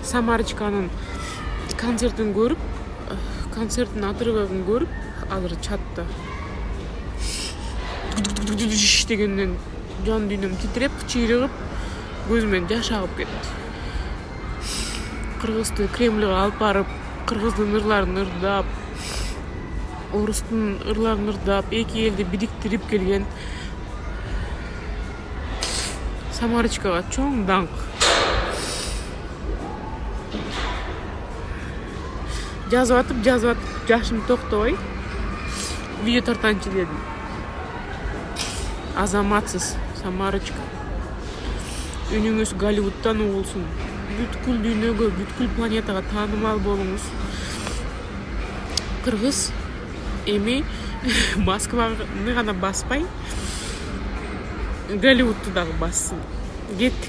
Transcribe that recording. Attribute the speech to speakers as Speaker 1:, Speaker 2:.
Speaker 1: Самарочканын концертин көрүп, концерттин отрывогун көрүп, азыр чатта дегенден жан дүйнөм титиреп, чыйрыгып, көзүмөн жаш агып кетти. Кыргызды Кремльге алып барып, кыргыздын ырларын ырдап, орустун ырларын ырдап, эки элди бириктирип келген Самарочкага чоң даңк. Жазып атып, жашым токтобой видео тартанчы дедим. Азаматсыз Самарочка. Үнүңүз Голливудтан угулсун. Бүткүл дүйнөгө, бүткүл планетага таанымал болуңуз. Кыргыз эми Москваны гана баспай, Голливудту дагы бассын. Кеттик.